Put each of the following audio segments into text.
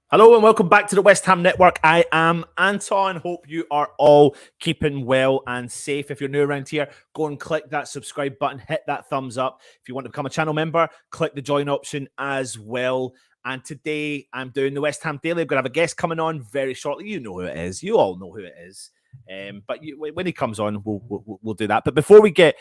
Hello and welcome back to the West Ham Network. I am Anton. Hope you are all keeping well and safe. If you're new around here, go and click that subscribe button, hit that thumbs up. If you want to become a channel member, click the join option as well. And today I'm doing the West Ham Daily. I'm going to have a guest coming on very shortly. You know who it is. You all know who it is. But when he comes on, we'll do that. But before we get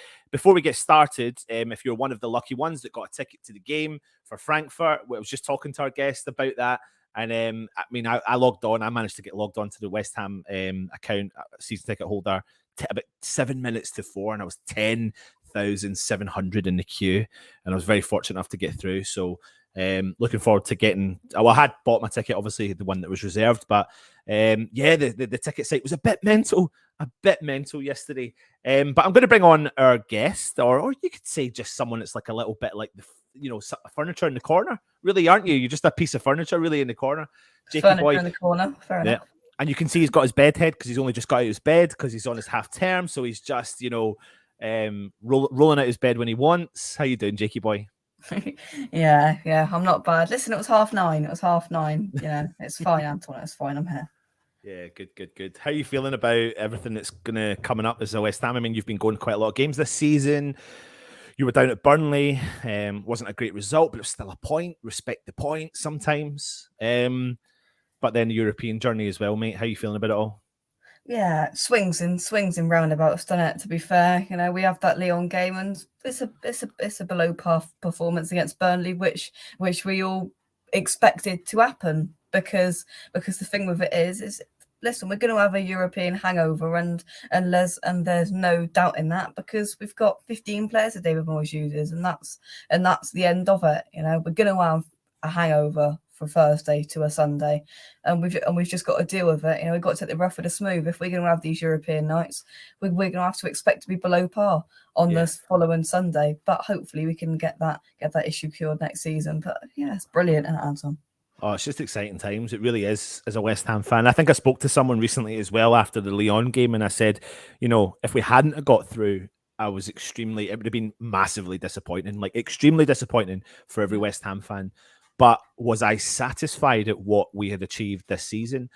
started, if you're one of the lucky ones that got a ticket to the game for Frankfurt, I was just talking to our guest about that. And I logged on. I managed to get logged on to the West Ham account, season ticket holder, about 7 minutes to 4, and I was 10,700 in the queue, and I was very fortunate enough to get through. So looking forward to getting. Well, I had bought my ticket, obviously the one that was reserved, but the ticket site was a bit mental yesterday. But I'm going to bring on our guest, or you could say just someone that's like a little bit like the furniture in the corner, really, aren't you? You're just a piece of furniture, really, in the corner. Furniture boy in the corner, fair enough. And you can see he's got his bed head because he's only just got out of his bed because he's on his half term, so he's just rolling out his bed when he wants. How you doing, Jakey boy? yeah, I'm not bad. Listen, it was 9:30. Yeah, it's fine, Anton. It's fine. I'm here. Yeah, good. How are you feeling about everything that's coming up as a West Ham? I mean, you've been going quite a lot of games this season. You were down at Burnley. Wasn't a great result, but it was still a point. Respect the point sometimes. But then the European journey as well, mate. How are you feeling about it all? Yeah, swings and roundabouts, done it. To be fair, we have that Lyon game, and it's a below par performance against Burnley, which we all expected to happen because the thing with it is. Listen, we're going to have a European hangover, and there's no doubt in that because we've got 15 players that David Moyes uses, and that's the end of it. We're going to have a hangover from Thursday to a Sunday, and we've just got to deal with it. We've got to take the rough with the smooth. If we're going to have these European nights, we're going to have to expect to be below par on this following Sunday. But hopefully, we can get that issue cured next season. But yeah, it's brilliant, Anton. Oh, it's just exciting times. It really is, as a West Ham fan. I think I spoke to someone recently as well after the Lyon game, and I said, if we hadn't got through, it would have been massively disappointing, like extremely disappointing for every West Ham fan. But was I satisfied at what we had achieved this season?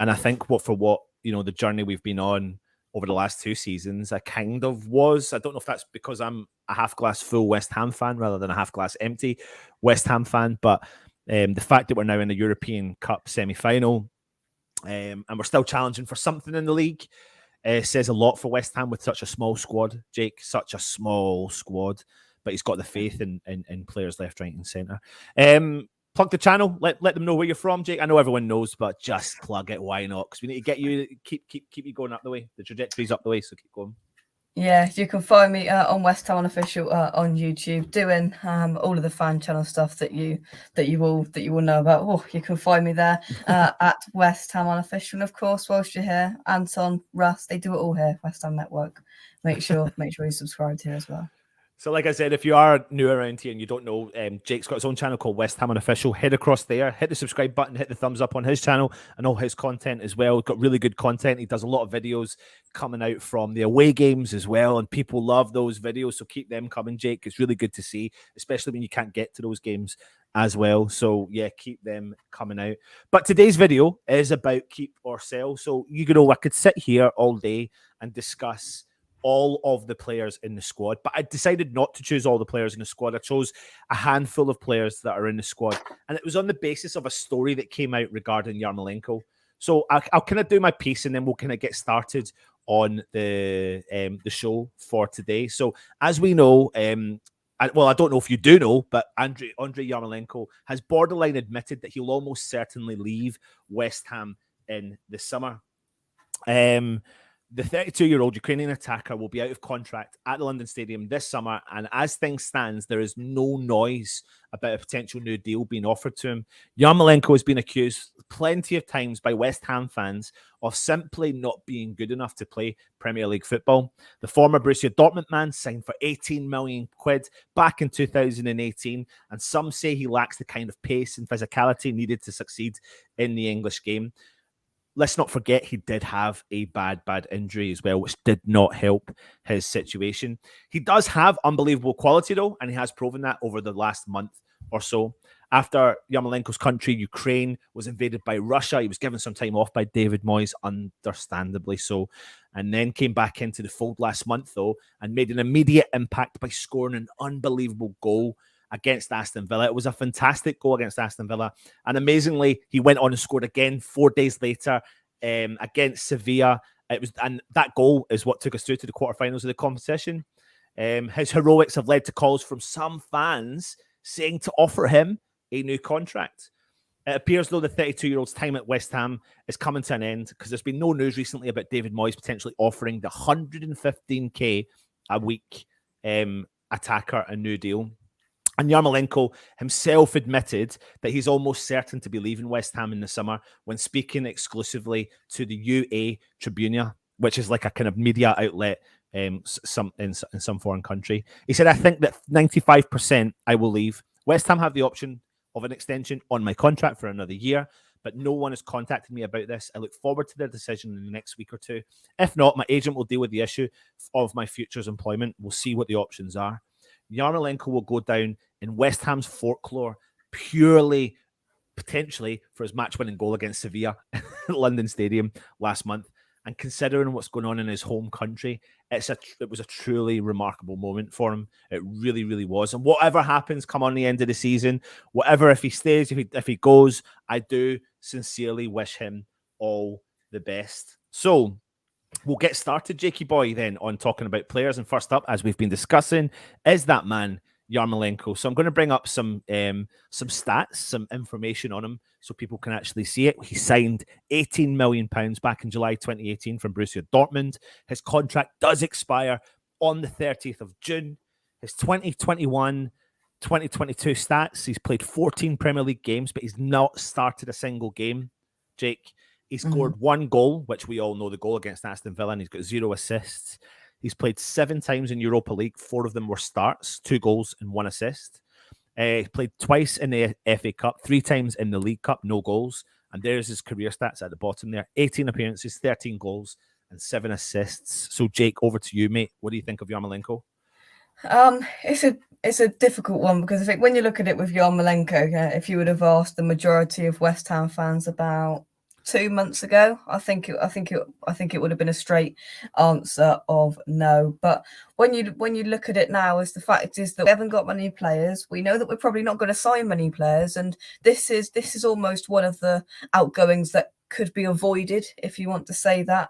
And I think the journey we've been on over the last 2 seasons, I kind of was. I don't know if that's because I'm a half glass full West Ham fan rather than a half glass empty West Ham fan, but the fact that we're now in the European Cup semi-final and we're still challenging for something in the league says a lot for West Ham with such a small squad, Jake, such a small squad, but he's got the faith in players left, right and centre. Plug the channel, let them know where you're from, Jake. I know everyone knows, but just plug it, why not? Because we need to get you, keep you going up the way. The trajectory's up the way, so keep going. Yeah, you can find me on West Ham Official on YouTube, doing all of the fan channel stuff that you will know about. Oh, you can find me there at West Ham Official, and of course, whilst you're here, Anton, Russ, they do it all here. West Ham Network. Make sure you subscribe here as well. So like I said, if you are new around here and you don't know, Jake's got his own channel called West Ham Unofficial. Head across there, hit the subscribe button, hit the thumbs up on his channel and all his content as well. He's got really good content. He does a lot of videos coming out from the away games as well, and people love those videos, so keep them coming, Jake. It's really good to see, especially when you can't get to those games as well. So yeah, keep them coming out. But today's video is about keep or sell. So I could sit here all day and discuss all of the players in the squad, but I decided not to choose all the players in the squad. I chose a handful of players that are in the squad, and it was on the basis of a story that came out regarding Yarmolenko. So I'll kind of do my piece, and then we'll kind of get started on the show for today. So as we know, I don't know if you do know, but Andrei Yarmolenko has borderline admitted that he'll almost certainly leave West Ham in the summer. The 32-year-old Ukrainian attacker will be out of contract at the London Stadium this summer, and as things stand, there is no noise about a potential new deal being offered to him. Yarmolenko has been accused plenty of times by West Ham fans of simply not being good enough to play Premier League football. The former Borussia Dortmund man signed for 18 million quid back in 2018, and some say he lacks the kind of pace and physicality needed to succeed in the English game. Let's not forget he did have a bad injury as well, which did not help his situation. He does have unbelievable quality, though, and he has proven that over the last month or so. After Yarmolenko's country, Ukraine, was invaded by Russia, he was given some time off by David Moyes, understandably so, and then came back into the fold last month, though, and made an immediate impact by scoring an unbelievable goal against Aston Villa. It was a fantastic goal against Aston Villa, and amazingly, he went on and scored again 4 days later against Sevilla. And that goal is what took us through to the quarterfinals of the competition. His heroics have led to calls from some fans saying to offer him a new contract. It appears, though, the 32-year-old's time at West Ham is coming to an end because there's been no news recently about David Moyes potentially offering the 115k a week attacker a new deal. And Yarmolenko himself admitted that he's almost certain to be leaving West Ham in the summer when speaking exclusively to the UA Tribuna, which is like a kind of media outlet in some foreign country. He said, "I think that 95% I will leave. West Ham have the option of an extension on my contract for another year, but no one has contacted me about this. I look forward to their decision in the next week or two. If not, my agent will deal with the issue of my future's employment. We'll see what the options are." Yarmolenko will go down in West Ham's folklore purely, potentially, for his match-winning goal against Sevilla at London Stadium last month. And considering what's going on in his home country, it was a truly remarkable moment for him. It really, really was. And whatever happens come on the end of the season, whatever, if he stays, if he goes, I do sincerely wish him all the best. So we'll get started, Jakey boy, then on talking about players. And first up, as we've been discussing, is that man Yarmolenko. So I'm going to bring up some stats, some information on him, so people can actually see it. He signed £18 million back in July 2018 from Borussia Dortmund. His contract does expire on the 30th of June. His 2021-2022 stats: he's played 14 Premier League games, but he's not started a single game. Jake. He scored 1 goal, which we all know, the goal against Aston Villa, and he's got 0 assists. He's played 7 times in Europa League. 4 of them were starts, 2 goals and 1 assist. He played twice in the FA Cup, 3 times in the League Cup, no goals. And there's his career stats at the bottom there. 18 appearances, 13 goals, and 7 assists. So, Jake, over to you, mate. What do you think of Yarmolenko? It's a difficult one, because I think when you look at it with Yarmolenko, if you would have asked the majority of West Ham fans about 2 months ago, I think it would have been a straight answer of no. But when you look at it now, the fact is that we haven't got many players. We know that we're probably not going to sign many players, and this is almost one of the outgoings that could be avoided, if you want to say that.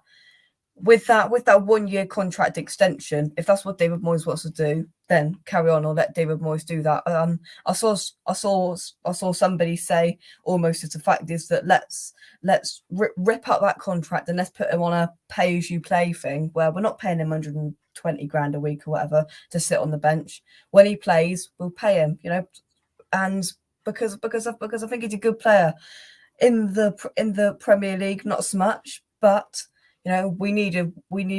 With that 1-year contract extension, if that's what David Moyes wants to do, then carry on, or let David Moyes do that. I saw somebody say, almost as a fact is that let's rip up that contract and let's put him on a pay-as-you-play thing, where we're not paying him 120 grand a week or whatever to sit on the bench. When he plays, we'll pay him, and because I think he's a good player in the Premier League, not so much, but we need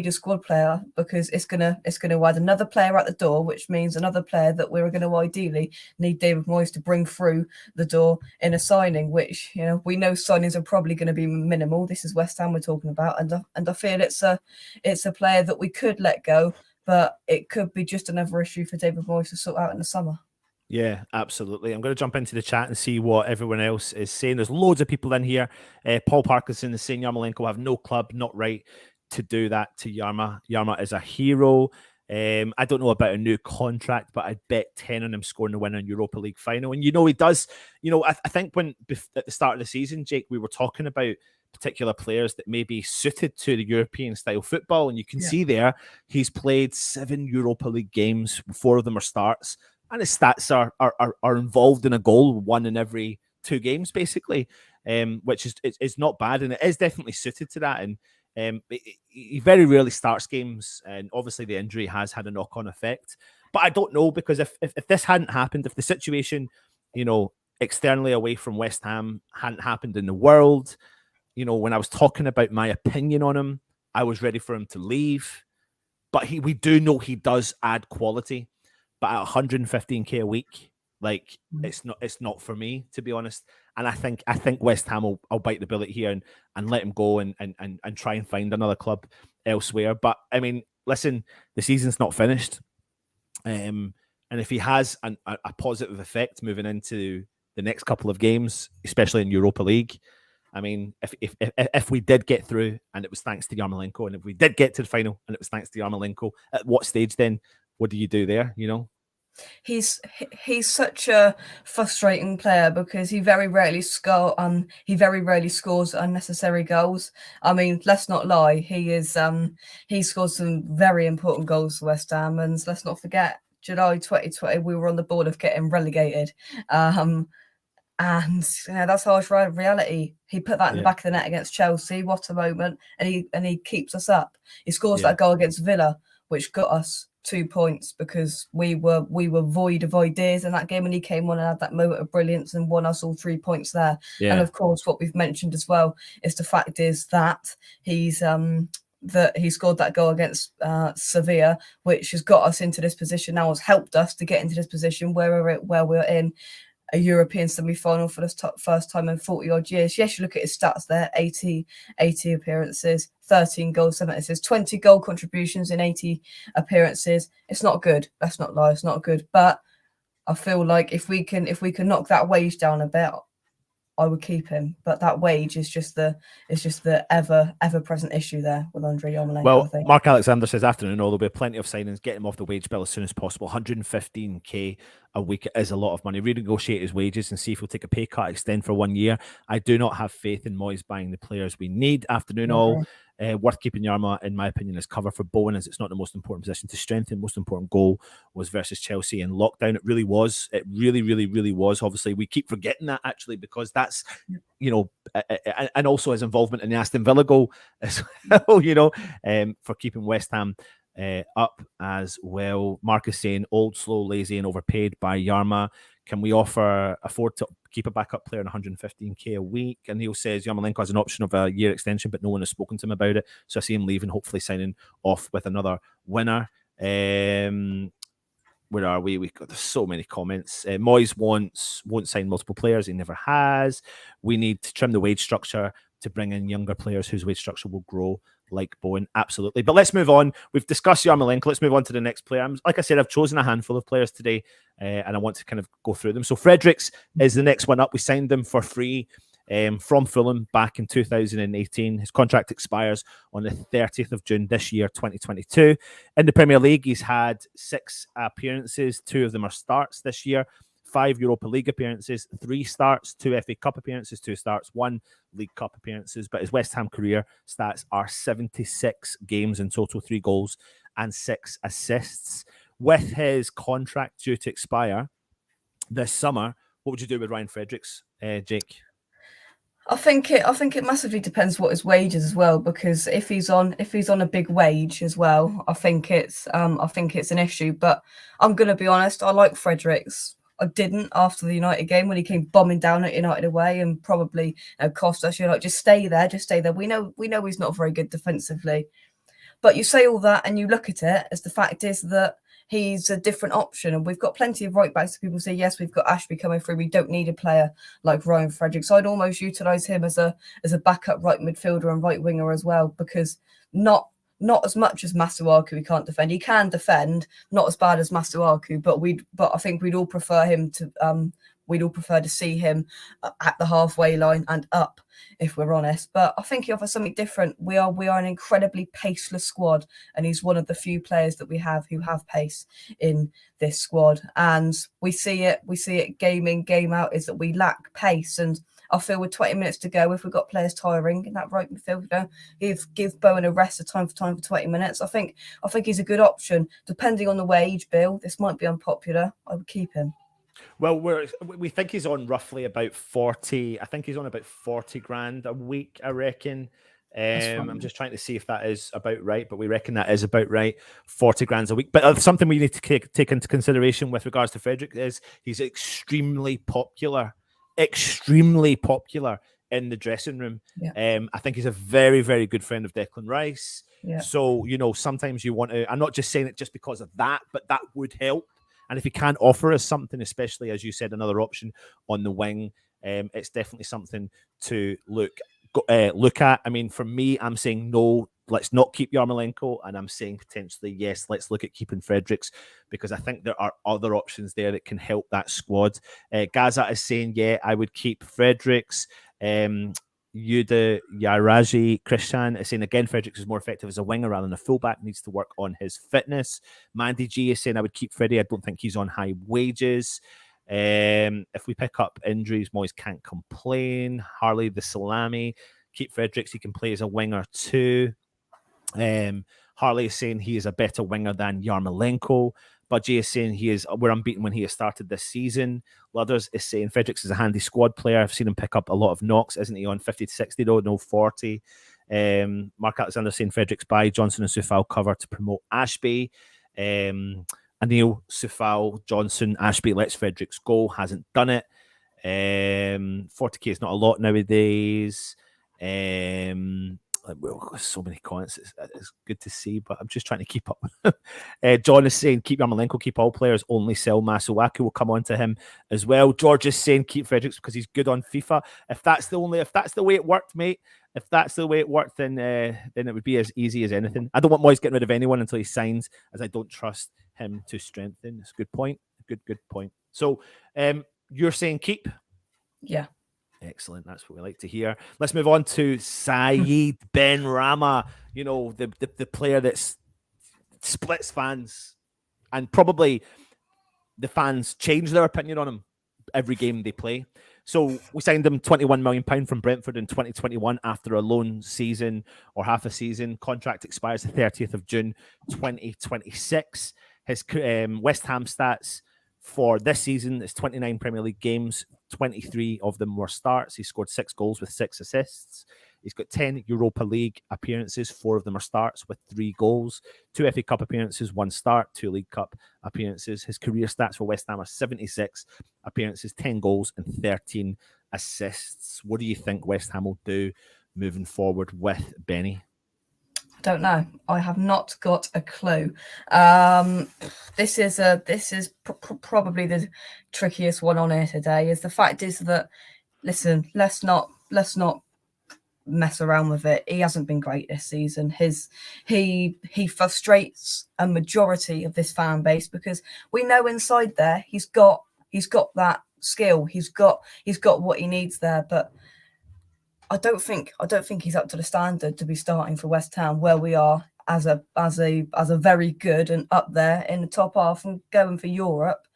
a squad player, because it's gonna add another player at the door, which means another player that we're going to ideally need David Moyes to bring through the door in a signing, which we know signings are probably going to be minimal. This is West Ham we're talking about, and I feel it's a player that we could let go, but it could be just another issue for David Moyes to sort out in the summer. Yeah, absolutely. I'm going to jump into the chat and see what everyone else is saying. There's loads of people in here. Paul Parkinson is saying Yarmolenko have no club, not right to do that to Yarma. Yarma is a hero. I don't know about a new contract, but I'd bet 10 on him scoring the winner in Europa League final. And he does. I think when at the start of the season, Jake, we were talking about particular players that may be suited to the European style football, and you can see there he's played 7 Europa League games. 4 of them are starts. And his stats are involved in a goal, 1 in every 2 games, basically, which is not bad, and it is definitely suited to that. And he very rarely starts games, and obviously the injury has had a knock-on effect. But I don't know, because if this hadn't happened, if the situation, externally away from West Ham hadn't happened in the world, when I was talking about my opinion on him, I was ready for him to leave. But we do know he does add quality. But at 115k a week, it's not for me, to be honest. And I think West Ham will bite the bullet here and let him go and try and find another club elsewhere. But I mean, listen, the season's not finished, and if he has a positive effect moving into the next couple of games, especially in Europa League. I mean, if we did get through and it was thanks to Yarmolenko, and if we did get to the final and it was thanks to Yarmolenko, at what stage then? What do you do there? You know, he's such a frustrating player because he very rarely scores unnecessary goals. I mean, let's not lie, he scored some very important goals for West Ham, and let's not forget July 2020 we were on the board of getting relegated. And that's harsh reality. He put that in the back of the net against Chelsea. What a moment! And he keeps us up. He scores that goal against Villa, which got us 2 points because we were void of ideas in that game, and he came on and had that moment of brilliance and won us all 3 points there. And of course, what we've mentioned as well is the fact is that he scored that goal against Sevilla, which has got us into this position now, has helped us to get into this position where we're in a European semi-final for the first time in 40-odd years. Yes, you look at his stats there, 80 appearances, 13 goals, 7 assists, 20 goal contributions in 80 appearances. It's not good. Let's not lie, it's not good. But I feel like if we can knock that wage down a bit, I would keep him. But that wage is just the ever-present issue there with Andre Yarmolenko. Well, I think. Mark Alexander says, afternoon, there'll be plenty of signings. Get him off the wage bill as soon as possible. 115k a week is a lot of money. Renegotiate his wages and see if he'll take a pay cut, extend for 1 year. I do not have faith in Moyes buying the players we need. Afternoon, all. Worth keeping Yarma, in my opinion, as cover for Bowen, as it's not the most important position to strengthen. Most important goal was versus Chelsea in lockdown. It really was. It really, really, really was. Obviously, we keep forgetting that, actually, because that's, you know, and also his involvement in the Aston Villa goal as well, you know, for keeping West Ham up as well. Mark is saying, old, slow, lazy, and overpaid by Yarma. Can we afford to keep a backup player on 115k a week? And Neil says Yarmolenko has an option of a year extension, but no one has spoken to him about it. So I see him leaving, hopefully signing off with another winner. Where are we? There's so many comments. Moyes won't sign multiple players. He never has. We need to trim the wage structure to bring in younger players whose wage structure will grow, like Bowen. Absolutely. But let's move on. We've discussed Yarmolenko. Let's move on to the next player. Like I said, I've chosen a handful of players today, and I want to kind of go through them. So Fredericks is the next one up. We signed him for free from Fulham back in 2018. His contract expires on the 30th of June this year, 2022. In the Premier League, he's had 6 appearances. 2 of them are starts this year. 5 Europa League appearances, 3 starts, 2 FA Cup appearances, 2 starts, 1 League Cup appearances. But his West Ham career stats are 76 games in total, 3 goals and 6 assists. With his contract due to expire this summer, what would you do with Ryan Fredericks, Jake? I think it massively depends what his wage is as well, because if he's on a big wage as well, I think it's an issue. But I'm gonna be honest, I like Fredericks. I didn't after the United game when he came bombing down at United away and probably cost us. You're like, just stay there. We know he's not very good defensively. But you say all that and you look at it as the fact is that he's a different option, and we've got plenty of right backs. People say, yes, we've got Ashby coming through. We don't need a player like Ryan Fredericks. So I'd almost utilise him as a backup right midfielder and right winger as well, because not as much as Masuaku he can't defend. He can defend, not as bad as Masuaku, but I think we'd all prefer to see him at the halfway line and up, if we're honest. But I think he offers something different. We are an incredibly paceless squad, and he's one of the few players that we have who have pace in this squad. And we see it game in, game out, is that we lack pace. And I feel with 20 minutes to go, if we've got players tiring in that right midfield, give Bowen a rest of time for 20 minutes. I think he's a good option. Depending on the wage bill, this might be unpopular. I would keep him. Well, we think he's on roughly about 40. I think he's on about 40 grand a week, I reckon. I'm just trying to see if that is about right, but we reckon that is about right. 40 grand a week. But something we need to take into consideration with regards to Frederick is he's extremely popular in the dressing room. Yeah. I think he's a very, very good friend of Declan Rice. Yeah. So, sometimes you want to, I'm not just saying it just because of that, but that would help. And if he can't offer us something, especially, as you said, another option on the wing, it's definitely something to look at. I mean, for me, I'm saying no let's not keep Yarmolenko, and I'm saying potentially yes, let's look at keeping Fredericks, because I think there are other options there that can help that squad. Gaza is saying, yeah, I would keep Fredericks. Yuda Yaraji Christian is saying, again, Fredericks is more effective as a winger rather than a fullback, needs to work on his fitness. Mandy G is saying, I would keep Freddie. I don't think he's on high wages. If we pick up injuries, Moyes can't complain. Harley the Salami, keep Fredericks. He can play as a winger too. Harley is saying he is a better winger than Yarmolenko. Budgie is saying we're unbeaten when he has started this season. Ludders is saying Fredericks is a handy squad player. I've seen him pick up a lot of knocks. Isn't he on 50 to 60 though? No 40. Mark Alexander saying Fredericks buy, Johnson and Soufal cover to promote Ashby. Anil, Soufal, Johnson, Ashby lets Fredericks go. Hasn't done it. 40k is not a lot nowadays. Well, so many comments. It's good to see, but I'm just trying to keep up. John is saying keep Yarmolenko, keep all players, only sell Masuaku. We'll come on to him as well. George is saying keep Fredericks because he's good on FIFA. If that's the way it worked, mate. If that's the way it worked, then it would be as easy as anything. I don't want Moyes getting rid of anyone until he signs, as I don't trust him to strengthen. It's a good point. Good point. So you're saying keep? Yeah. Excellent. That's what we like to hear. Let's move on to Saeed Ben Rama. You know, the player that splits fans, and probably the fans change their opinion on him every game they play. So we signed him £21 million from Brentford in 2021 after a loan season or half a season. Contract expires the 30th of June 2026. His West Ham stats for this season is 29 Premier League games. 23 of them were starts. He scored 6 goals with 6 assists. He's got 10 Europa League appearances. 4 of them are starts with 3 goals. 2 FA Cup appearances, 1 start, 2 League Cup appearances. His career stats for West Ham are 76 appearances, 10 goals and 13 assists. What do you think West Ham will do moving forward with Benny? Don't know. I have not got a clue. This is probably the trickiest one on here today. Is the fact is that, listen, let's not mess around with it. He hasn't been great this season. He frustrates a majority of this fan base because we know inside there he's got that skill. He's got what he needs there, but I don't think he's up to the standard to be starting for West Ham, where we are as a very good and up there in the top half and going for Europe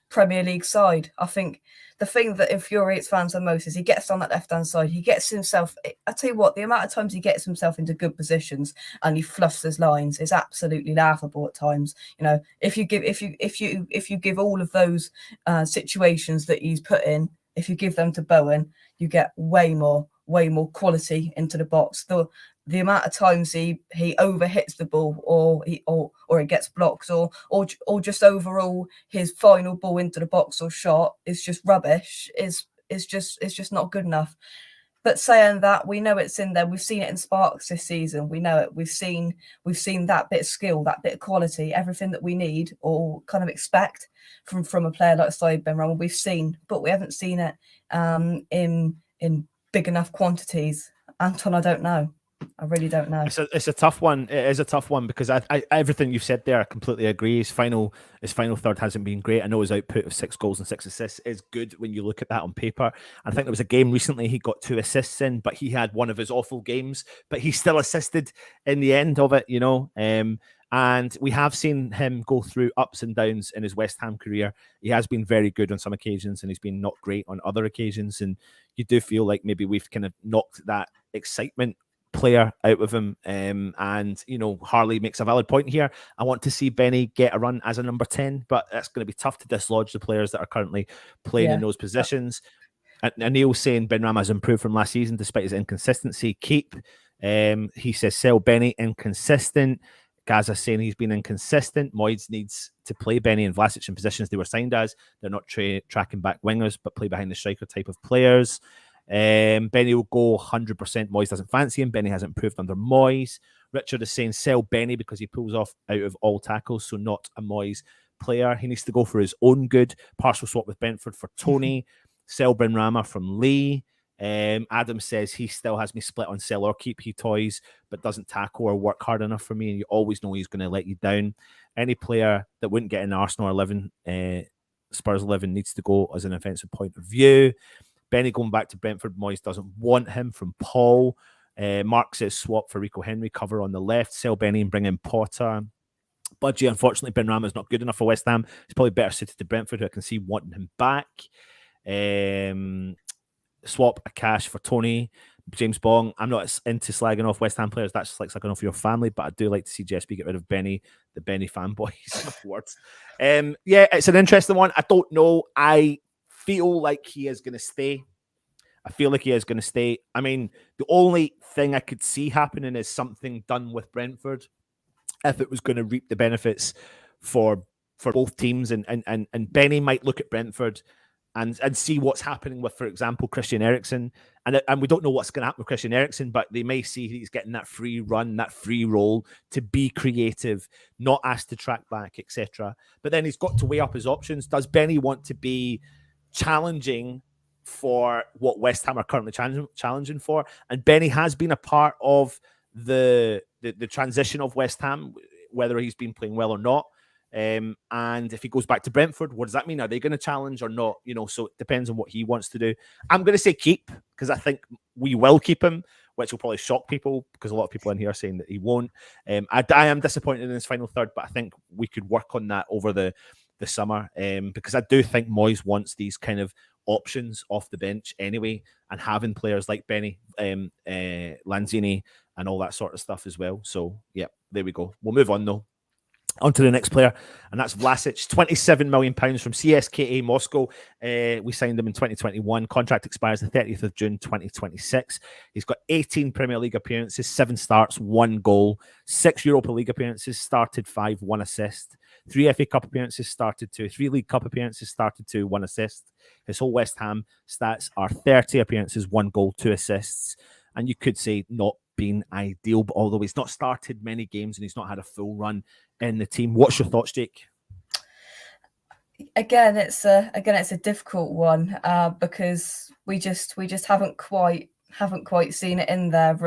Premier League side. I think the thing that infuriates fans the most is he gets on that left hand side. He gets himself. I tell you what, the amount of times he gets himself into good positions and he fluffs his lines is absolutely laughable at times. You know, if you give all of those situations that he's put in, if you give them to Bowen, you get way more quality into the box. The amount of times he overhits the ball or it gets blocked or just overall his final ball into the box or shot is just rubbish. Is just not good enough. But saying that, we know it's in there. We've seen it in Sparks this season. We know it. We've seen that bit of skill, that bit of quality, everything that we need or kind of expect from a player like Saeed Ben Rama. We've seen, but we haven't seen it in big enough quantities. Anton, I don't know. I really don't know. It's a tough one. It is a tough one because I everything you've said there, I completely agree. His final third hasn't been great. I know his output of 6 goals and 6 assists is good when you look at that on paper. I think there was a game recently he got 2 assists in, but he had one of his awful games, but he still assisted in the end of it, you know. And we have seen him go through ups and downs in his West Ham career. He has been very good on some occasions and he's been not great on other occasions. And you do feel like maybe we've kind of knocked that excitement player out of him. And, you know, Harley makes a valid point here. I want to see Benny get a run as a number 10, but that's going to be tough to dislodge the players that are currently playing in those positions. And Neil's saying Ben Rama has improved from last season despite his inconsistency. Keep. He says sell Benny, inconsistent. Gaza saying he's been inconsistent. Moyes needs to play Benny and Vlasic in positions they were signed as. They're not tracking back wingers, but play behind the striker type of players. Benny will go 100%. Moyes doesn't fancy him. Benny hasn't improved under Moyes. Richard is saying sell Benny because he pulls off out of all tackles, so not a Moyes player. He needs to go for his own good. Partial swap with Brentford for Tony. Sell Ben Rama from Lee. Adam says he still has me split on sell or keep. He toys, but doesn't tackle or work hard enough for me. And you always know he's going to let you down. Any player that wouldn't get in Arsenal 11, Spurs 11 needs to go as an offensive point of view. Benny going back to Brentford. Moyes doesn't want him, from Paul. Mark says swap for Rico Henry, cover on the left. Sell Benny and bring in Potter. Budgie, unfortunately, Ben Rama is not good enough for West Ham. He's probably better suited to Brentford, who I can see wanting him back. Swap a cash for Tony. James Bong, I'm not into slagging off West Ham players. That's just like slagging off your family, but I do like to see JSB get rid of Benny, the Benny fanboys. Words. Yeah, it's an interesting one. I don't know. I feel like he is going to stay. I mean, the only thing I could see happening is something done with Brentford if it was going to reap the benefits for both teams. And Benny might look at Brentford and see what's happening with, for example, Christian Eriksen. And we don't know what's going to happen with Christian Eriksen, but they may see he's getting that free run, that free roll to be creative, not asked to track back, etc. But then he's got to weigh up his options. Does Benny want to be challenging for what West Ham are currently challenging for? And Benny has been a part of the transition of West Ham, whether he's been playing well or not. And if he goes back to Brentford, what does that mean? Are they going to challenge or not? So it depends on what he wants to do. I'm going to say keep, because I think we will keep him, which will probably shock people, because a lot of people in here are saying that he won't. I am disappointed in his final third, but I think we could work on that over the summer, because I do think Moyes wants these kind of options off the bench anyway, and having players like Benny, Lanzini, and all that sort of stuff as well. So yeah, there we go. We'll move on though. On to the next player, and that's Vlasic. £27 million from CSKA Moscow. We signed him in 2021. Contract expires the 30th of June 2026. He's got 18 Premier League appearances, 7 starts, 1 goal, 6 Europa League appearances, started 5, 1 assist, 3 FA Cup appearances, started 2, 3 League Cup appearances, started 2, 1 assist. His whole West Ham stats are 30 appearances, 1 goal, 2 assists. And you could say not been ideal, but although he's not started many games and he's not had a full run in the team. What's your thoughts, Jake? Again, it's a difficult one, because we just haven't quite seen it in there,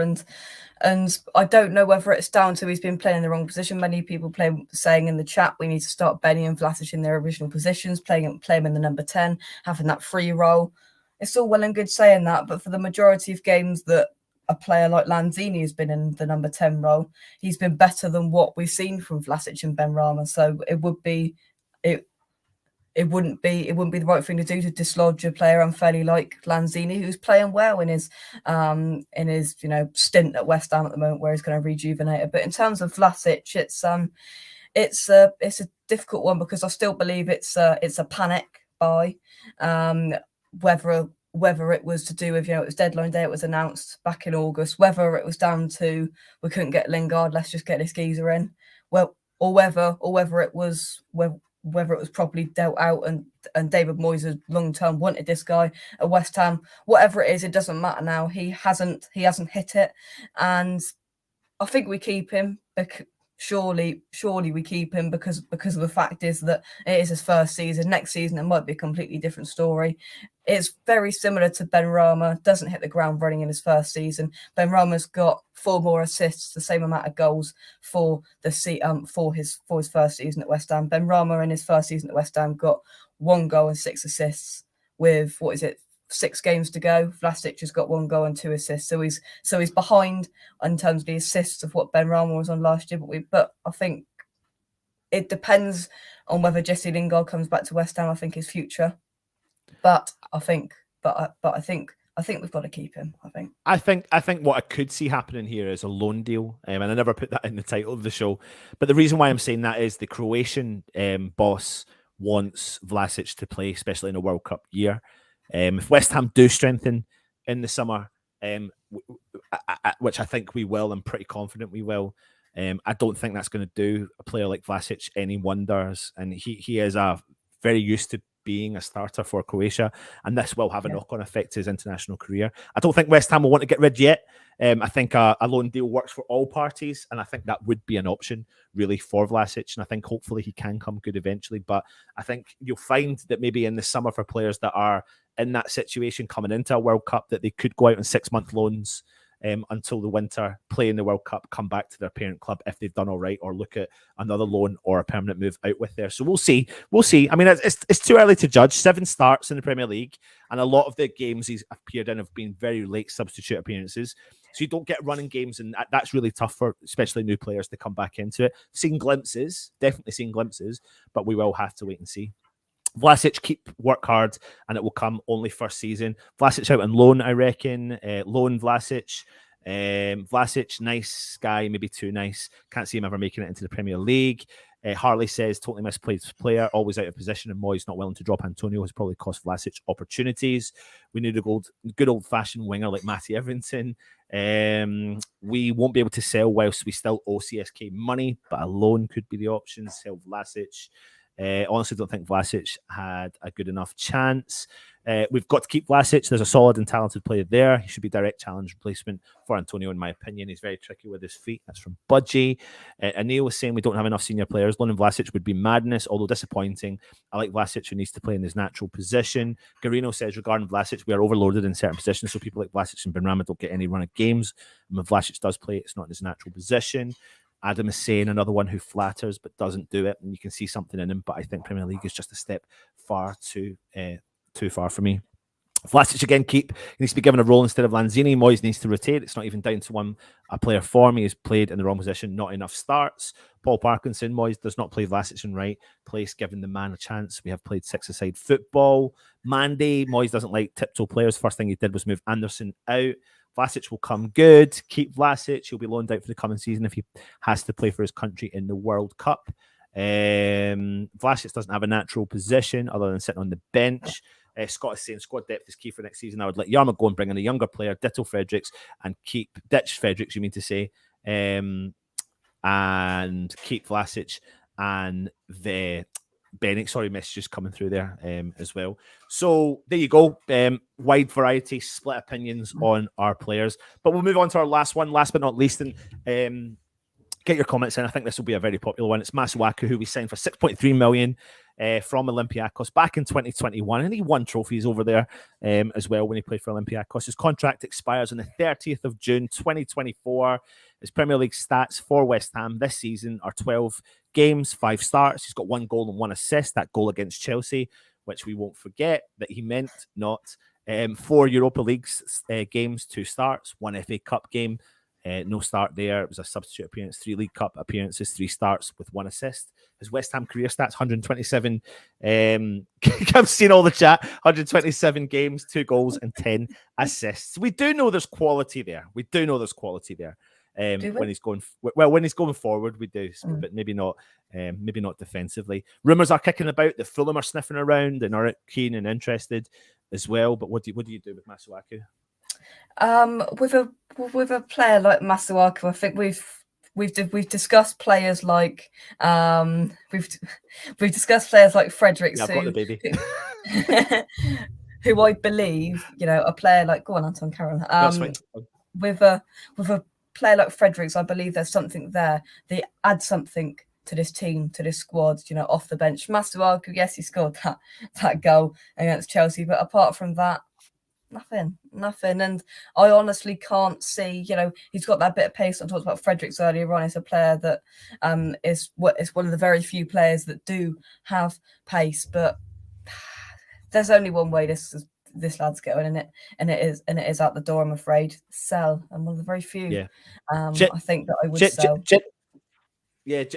and I don't know whether it's down to he's been playing in the wrong position. Many people saying in the chat we need to start Benny and Vlasic in their original positions, play him in the number 10, having that free role. It's all well and good saying that, but for the majority of games that a player like Lanzini has been in the number 10 role, he's been better than what we've seen from Vlasic and Benrahma. So it wouldn't be the right thing to do to dislodge a player unfairly like Lanzini, who's playing well in his stint at West Ham at the moment, where he's going to rejuvenate it. But in terms of Vlasic, it's a difficult one, because I still believe it's a panic buy. Whether it was to do with, it was deadline day, it was announced back in August, whether it was down to we couldn't get Lingard, let's just get this geezer in, or whether it was properly dealt out, and David Moyes has long term wanted this guy at West Ham. Whatever it is, it doesn't matter now. He hasn't hit it, and I think we keep him. Surely we keep him because of the fact is that it is his first season. Next season it might be a completely different story. It's very similar to Benrahma. Doesn't hit the ground running in his first season. Benrahma's got 4 more assists, the same amount of goals for his first season at West Ham. Benrahma in his first season at West Ham got 1 goal and 6 assists with 6 games to go. Vlasic has got 1 goal and 2 assists, so he's behind in terms of the assists of what Benrahma was on last year. But I think it depends on whether Jesse Lingard comes back to West Ham. I think his future, but I think we've got to keep him. I think what I could see happening here is a loan deal, and I never put that in the title of the show. But the reason why I'm saying that is the Croatian boss wants Vlasic to play, especially in a World Cup year. If West Ham do strengthen in the summer, which I think we will, I'm pretty confident we will, I don't think that's going to do a player like Vlasic any wonders. And he is very used to being a starter for Croatia, and this will have a knock-on effect to his international career. I don't think West Ham will want to get rid yet. I think a loan deal works for all parties, and I think that would be an option really for Vlasic, and I think hopefully he can come good eventually. But I think you'll find that maybe in the summer for players that are in that situation coming into a World Cup that they could go out on 6-month loans until the winter, play in the World Cup, come back to their parent club if they've done all right, or look at another loan or a permanent move out with there. So we'll see. I mean, it's too early to judge. 7 starts in the Premier League, and a lot of the games he's appeared in have been very late substitute appearances. So you don't get running games, and that's really tough for especially new players to come back into it. Definitely seen glimpses, but we will have to wait and see. Vlasic, work hard, and it will come only first season. Vlasic out on loan, I reckon. Loan Vlasic. Vlasic, nice guy, maybe too nice. Can't see him ever making it into the Premier League. Harley says, totally misplaced player, always out of position, and Moyes not willing to drop Antonio has probably cost Vlasic opportunities. We need a good old-fashioned winger like Matty Everton. We won't be able to sell whilst we still owe CSK money, but a loan could be the option. Sell Vlasic. Honestly, don't think Vlasic had a good enough chance. We've got to keep Vlasic. There's a solid and talented player there. He should be direct challenge replacement for Antonio, in my opinion. He's very tricky with his feet. That's from Budgie. Neil was saying we don't have enough senior players. Loaning Vlasic would be madness, although disappointing. I like Vlasic, who needs to play in his natural position. Garino says, regarding Vlasic, we are overloaded in certain positions, so people like Vlasic and Benrahma don't get any run of games. And when Vlasic does play, it's not in his natural position. Adam is saying another one who flatters but doesn't do it, and you can see something in him, but I think Premier League is just a step too far for me. Vlasic again, he needs to be given a role instead of Lanzini. Moyes needs to rotate. It's not even down to a player form. He has played in the wrong position, not enough starts. Paul Parkinson, Moyes does not play Vlasic in right place, giving the man a chance. We have played 6-a-side football. Mandy, Moyes doesn't like tiptoe players. First thing he did was move Anderson out. Vlasic will come good. Keep Vlasic. He'll be loaned out for the coming season if he has to play for his country in the World Cup. Vlasic doesn't have a natural position other than sitting on the bench. Scott is saying squad depth is key for next season. I would let Yarmolenko go and bring in a younger player, ditto Fredericks, and ditch Fredericks, you mean to say, and keep Vlasic and the Bennett. Sorry, messages coming through there as well. So there you go. Wide variety, split opinions on our players. But we'll move on to our last one, last but not least. And get your comments in. I think this will be a very popular one. It's Masuaku, who we signed for 6.3 million from Olympiacos back in 2021. And he won trophies over there as well when he played for Olympiacos. His contract expires on the 30th of June, 2024. His Premier League stats for West Ham this season are 12 games, 5 starts. He's got 1 goal and 1 assist. That goal against Chelsea, which we won't forget that he meant not. 4 Europa League games, 2 starts, 1 FA Cup game. No start there. It was a substitute appearance, 3 League Cup appearances, 3 starts with 1 assist. His West Ham career stats, 127. I've seen all the chat. 127 games, 2 goals and 10 assists. We do know there's quality there. When he's going forward, we do, but maybe not defensively. Rumours are kicking about that Fulham are sniffing around and are keen and interested as well. But what do you do with Masuaku? With a player like Masuaku, I think we've discussed players like we've discussed players like Fredericks, I've got the baby. who I believe, a player like, go on, Anton, Carol. With a player like Fredericks, I believe there's something there. They add something to this team, to this squad, off the bench. Masuaku, yes, he scored that goal against Chelsea, but apart from that, nothing. And I honestly can't see, he's got that bit of pace. I talked about Fredericks earlier on. He's a player that is one of the very few players that do have pace, but there's only one way this lad's going, and it is out the door, I'm afraid. Sell. I'm one of the very few. I think that I would sell.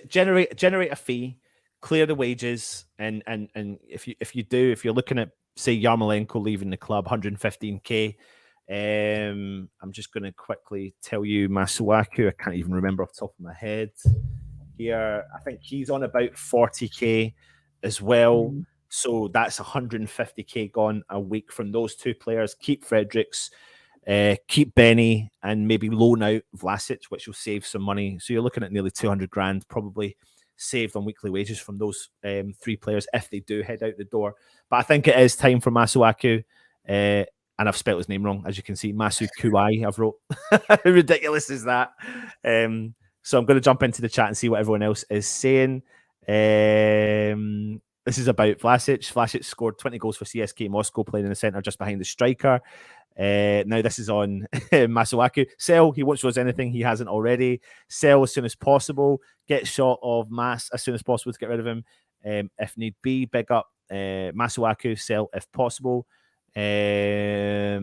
Generate a fee, clear the wages, and if you're looking at, say, Yarmolenko leaving the club, 115k. I'm just going to quickly tell you Masuaku. I can't even remember off the top of my head here. I think he's on about 40k as well. So that's 150k gone a week from those 2 players. Keep Fredericks, keep Benny, and maybe loan out Vlasic, which will save some money. So you're looking at nearly 200 grand probably saved on weekly wages from those 3 players if they do head out the door. But I think it is time for Masuaku, and I've spelled his name wrong, as you can see. Masuaku, I've wrote. How ridiculous is that? So I'm going to jump into the chat and see what everyone else is saying. This is about Vlasic. Vlasic scored 20 goals for CSKA Moscow, playing in the centre just behind the striker. Now this is on Masuaku. Sell, he won't show us anything he hasn't already. Sell as soon as possible. Get shot of Mas as soon as possible to get rid of him. If need be, big up Masuaku. Sell if possible. Where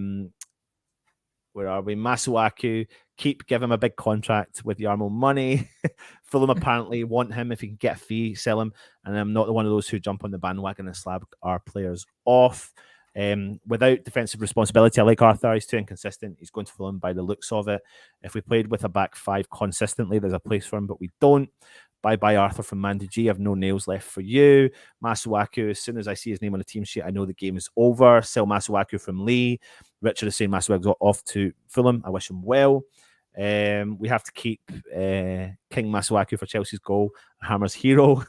are we? Masuaku. Give him a big contract with Yarmo money. Fulham apparently want him. If he can get a fee, sell him. And I'm not one of those who jump on the bandwagon and slab our players off. Without defensive responsibility, I like Arthur. He's too inconsistent. He's going to Fulham by the looks of it. If we played with a back five consistently, there's a place for him, but we don't. Bye-bye, Arthur from Mandy G. I have no nails left for you. Masuaku, as soon as I see his name on the team sheet, I know the game is over. Sell Masuaku from Lee. Richard is saying Masuaku's off to Fulham. I wish him well. We have to keep King Masuaku for Chelsea's goal. Hammer's hero.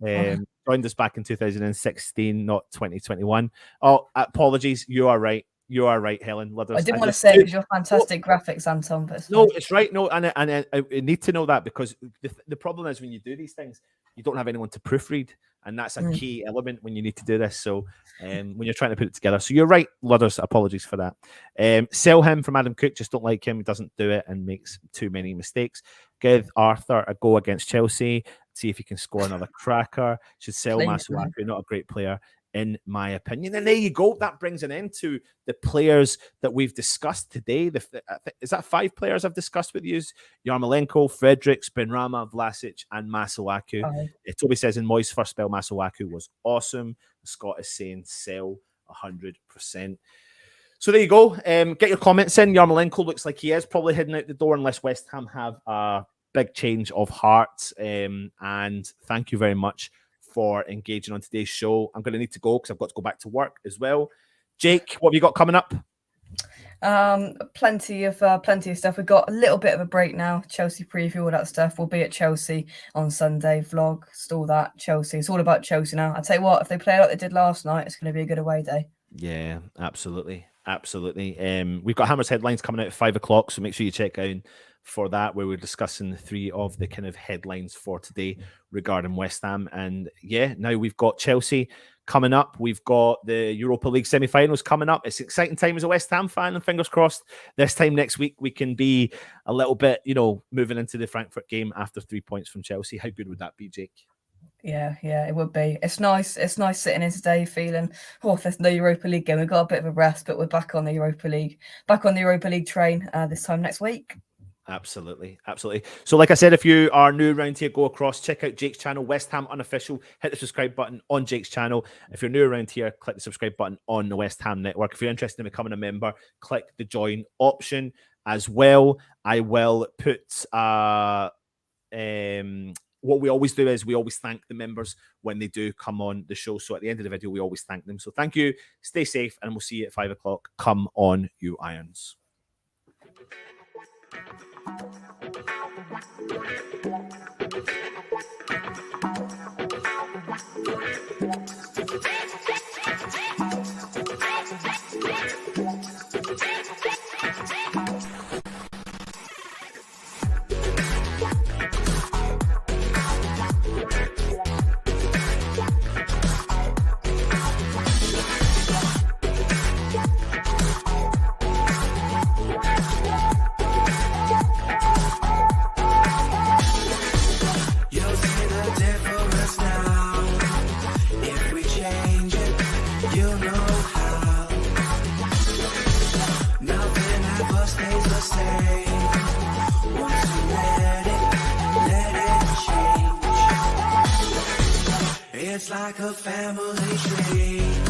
Joined us back in 2016, not 2021. Oh, apologies. You are right. You are right, Helen. I didn't want to say it was your fantastic graphics, Anton, but it's right. No, and I need to know that, because the problem is when you do these things, you don't have anyone to proofread, and that's a key element when you need to do this. So when you're trying to put it together. So you're right, Ludders. Apologies for that. Sell him from Adam Cook. Just don't like him. He doesn't do it and makes too many mistakes. Give Arthur a go against Chelsea. See if he can score another cracker. Should sell Masuaku. Not a great player, in my opinion. And there you go. That brings an end to the players that we've discussed today. Is that 5 players I've discussed with you? Yarmolenko, Fredericks, Benrahma, Vlasic, and Masuaku. Toby says in Moy's first spell, Masuaku was awesome. Scott is saying sell 100%. So there you go. Get your comments in. Yarmolenko looks like he is probably heading out the door unless West Ham have a big change of heart. And thank you very much for engaging on today's show. I'm going to need to go because I've got to go back to work as well. Jake, what have you got coming up? Plenty of stuff. We've got a little bit of a break now. Chelsea preview, all that stuff. We'll be at Chelsea on Sunday. Vlog, all that. Chelsea. It's all about Chelsea now. I tell you what, if they play like they did last night, it's going to be a good away day. Yeah, absolutely. We've got Hammer's headlines coming out at 5 o'clock, so make sure you check out for that, where we're discussing 3 of the kind of headlines for today regarding West Ham. And yeah, now we've got Chelsea coming up. We've got the Europa League semi-finals coming up. It's an exciting time as a West Ham fan, and fingers crossed this time next week we can be a little bit, moving into the Frankfurt game after 3 points from Chelsea. How good would that be, Jake? Yeah, it would be. It's nice sitting in today feeling, there's no Europa League game. We've got a bit of a rest, but we're back on the Europa League train this time next week. Absolutely. So like I said, if you are new around here, go across, check out Jake's channel, West Ham Unofficial, hit the subscribe button on Jake's channel. If you're new around here, click the subscribe button on the West Ham Network. If you're interested in becoming a member, click the join option as well. I will put what we always do is we always thank the members when they do come on the show. So at the end of the video, we always thank them. So thank you, stay safe, and we'll see you at 5 o'clock. Come on, you Irons. It's like a family tree.